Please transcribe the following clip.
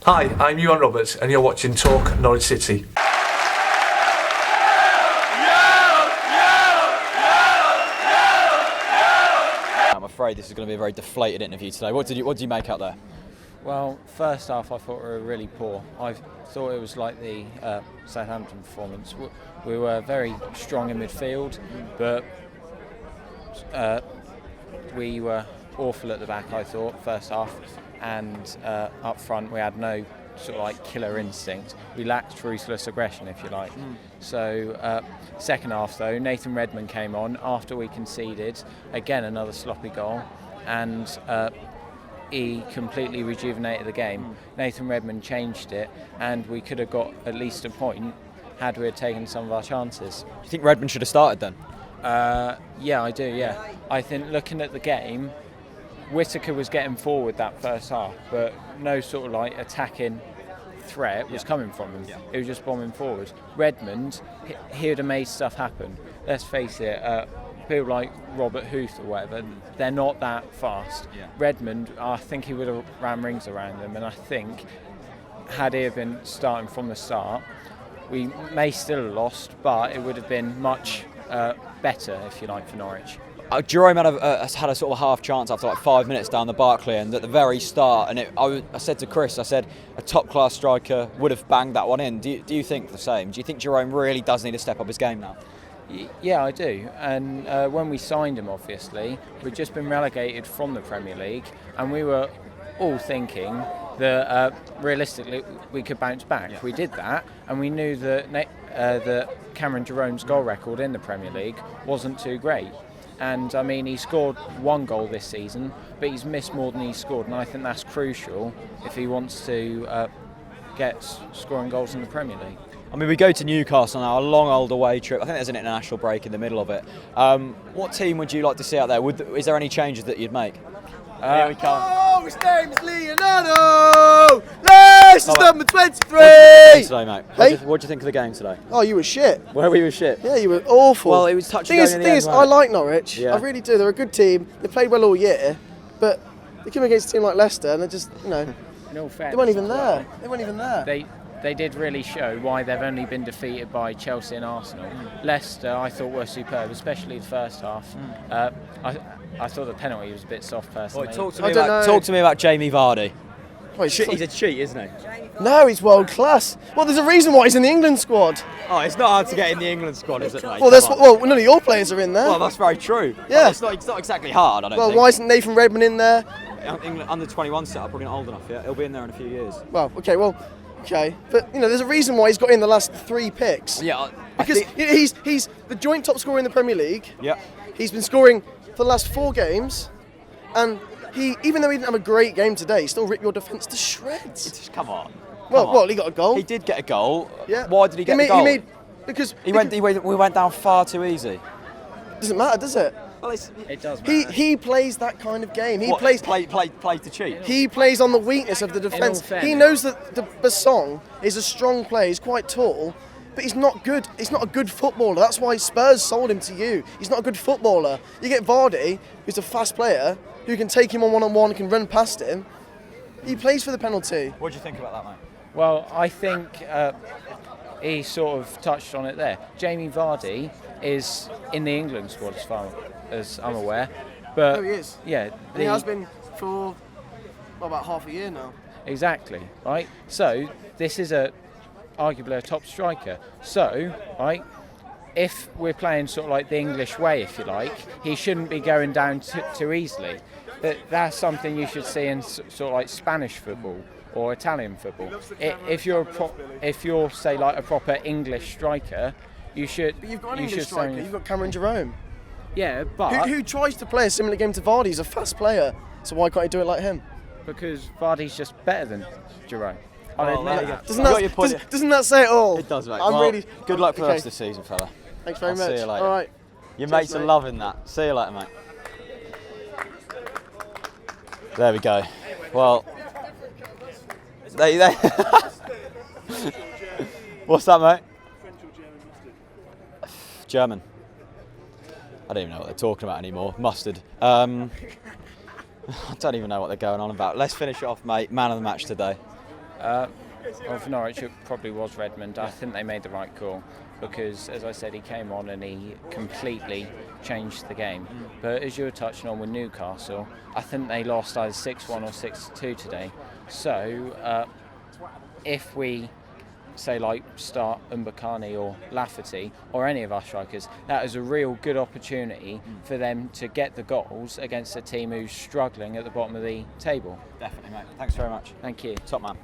Hi, I'm Ewan Roberts and you're watching Talk Norwich City. I'm afraid this is going to be a very deflated interview today. What did you make out there? Well, first half I thought we were really poor. I thought it was like the Southampton performance. We were very strong in midfield, but we were awful at the back, I thought, first half. And up front we had no sort of like killer instinct. We lacked ruthless aggression, if you like. So second half though, Nathan Redmond came on after we conceded, again another sloppy goal, and he completely rejuvenated the game. Nathan Redmond changed it, and we could have got at least a point had we had taken some of our chances. Do you think Redmond should have started then? Yeah, I do, yeah. I think looking at the game, Whittaker was getting forward that first half, but no sort of like attacking threat was coming from him. Yeah. It was just bombing forward. Redmond, he would have made stuff happen. Let's face it, people like Robert Huth or whatever, they're not that fast. Yeah. Redmond, I think he would have ran rings around them, and I think had he have been starting from the start, we may still have lost, but it would have been much better, if you like, for Norwich. Jerome had a sort of a half chance after like 5 minutes down the Barclay end at the very start, and I said to Chris, I said a top class striker would have banged that one in. Do you think the same? Do you think Jerome really does need to step up his game now? Yeah, I do. And when we signed him, obviously, we'd just been relegated from the Premier League, and we were all thinking that realistically we could bounce back. Yeah. We did that, and we knew that Cameron Jerome's goal record in the Premier League wasn't too great. And I mean, he scored one goal this season, but he's missed more than he's scored, and I think that's crucial if he wants to get scoring goals in the Premier League. I mean, we go to Newcastle now, a long old away trip. I think there's an international break in the middle of it. What team would you like to see out there? Is there any changes that you'd make? Here we come. Oh, his name's Leonardo! Leicester's number 23! Today, mate. Hey? What do you think of the game today? Oh, you were shit. Where were you shit? Yeah, you were awful. Well, it was touch and Thing go is, in the end, I wasn't it? like Norwich. Yeah. I really do. They're a good team. They played well all year, but they came against a team like Leicester and they're just, No fairness, they weren't even as well. there. They weren't even there. They did really show why they've only been defeated by Chelsea and Arsenal. Leicester, I thought, were superb, especially the first half. I thought the penalty was a bit soft, personally. Talk to I me don't about know. talk to me about Jamie Vardy. Wait, He's a cheat, isn't he? no, he's world class. Well, there's a reason why he's in the England squad. Oh, it's not hard to get in the England squad, is it, mate? Well, none of your players are in there. Well, that's very true. Yeah. Well, it's not exactly hard, I don't Well, think. why isn't Nathan Redmond in there? England under 21 setup, we're not old enough yet. He'll be in there in a few years. Well, okay. But, there's a reason why he's got in the last 3 picks. Yeah, Because he's the joint top scorer in the Premier League. Yeah. He's been scoring for the last 4 games, and even though he didn't have a great game today, he still ripped your defence to shreds. Come on. Well, he got a goal. He did get a goal. Yeah. Why did he get the goal? Because we went down far too easy. doesn't matter, does it? Well, It does matter. He plays that kind of game. He what, plays play to cheat. He plays on the weakness of the defence. fairness. He knows that the Basong is a strong player. He's quite tall, but he's not good. He's not a good footballer. That's why Spurs sold him to you. He's not a good footballer. You get Vardy, who's a fast player, who can take him on one-on-one, can run past him. He plays for the penalty. What do you think about that, mate? Well, I think he sort of touched on it there. Jamie Vardy is in the England squad as far as I'm aware. But Oh, he is. Yeah. And he has been for about half a year now. Exactly, right? So, this is arguably a top striker. So, right, if we're playing sort of like the English way, if you like, he shouldn't be going down too easily. That's something you should see in sort of like Spanish football or Italian football. If you're say like a proper English striker, you should. But you've got an English striker. You've got Cameron Jerome. Yeah, but Who tries to play a similar game to Vardy. He's a fast player. So why can't he do it like him? because Vardy's just better than Jerome. I'll Well, admit that. Doesn't that say it all? It does, mate. I'm Well, really. good luck for the okay. rest of the season, fella. Thanks very I'll much. see you later. All right. Your Cheers, mates are mate. loving that. See you later, mate. There we go. Well, they. What's that, mate? German. I don't even know what they're talking about anymore. Mustard. I don't even know what they're going on about. Let's finish it off, mate. Man of the match today. Well, for Norwich, it probably was Redmond. I think they made the right call because, as I said, he came on and he completely changed the game. But as you were touching on with Newcastle, I think they lost either 6-1 or 6-2 today. So if we say like start Mbakani or Lafferty or any of our strikers, that is a real good opportunity for them to get the goals against a team who's struggling at the bottom of the table. Definitely, mate. Thanks very much. Thank you. Top man.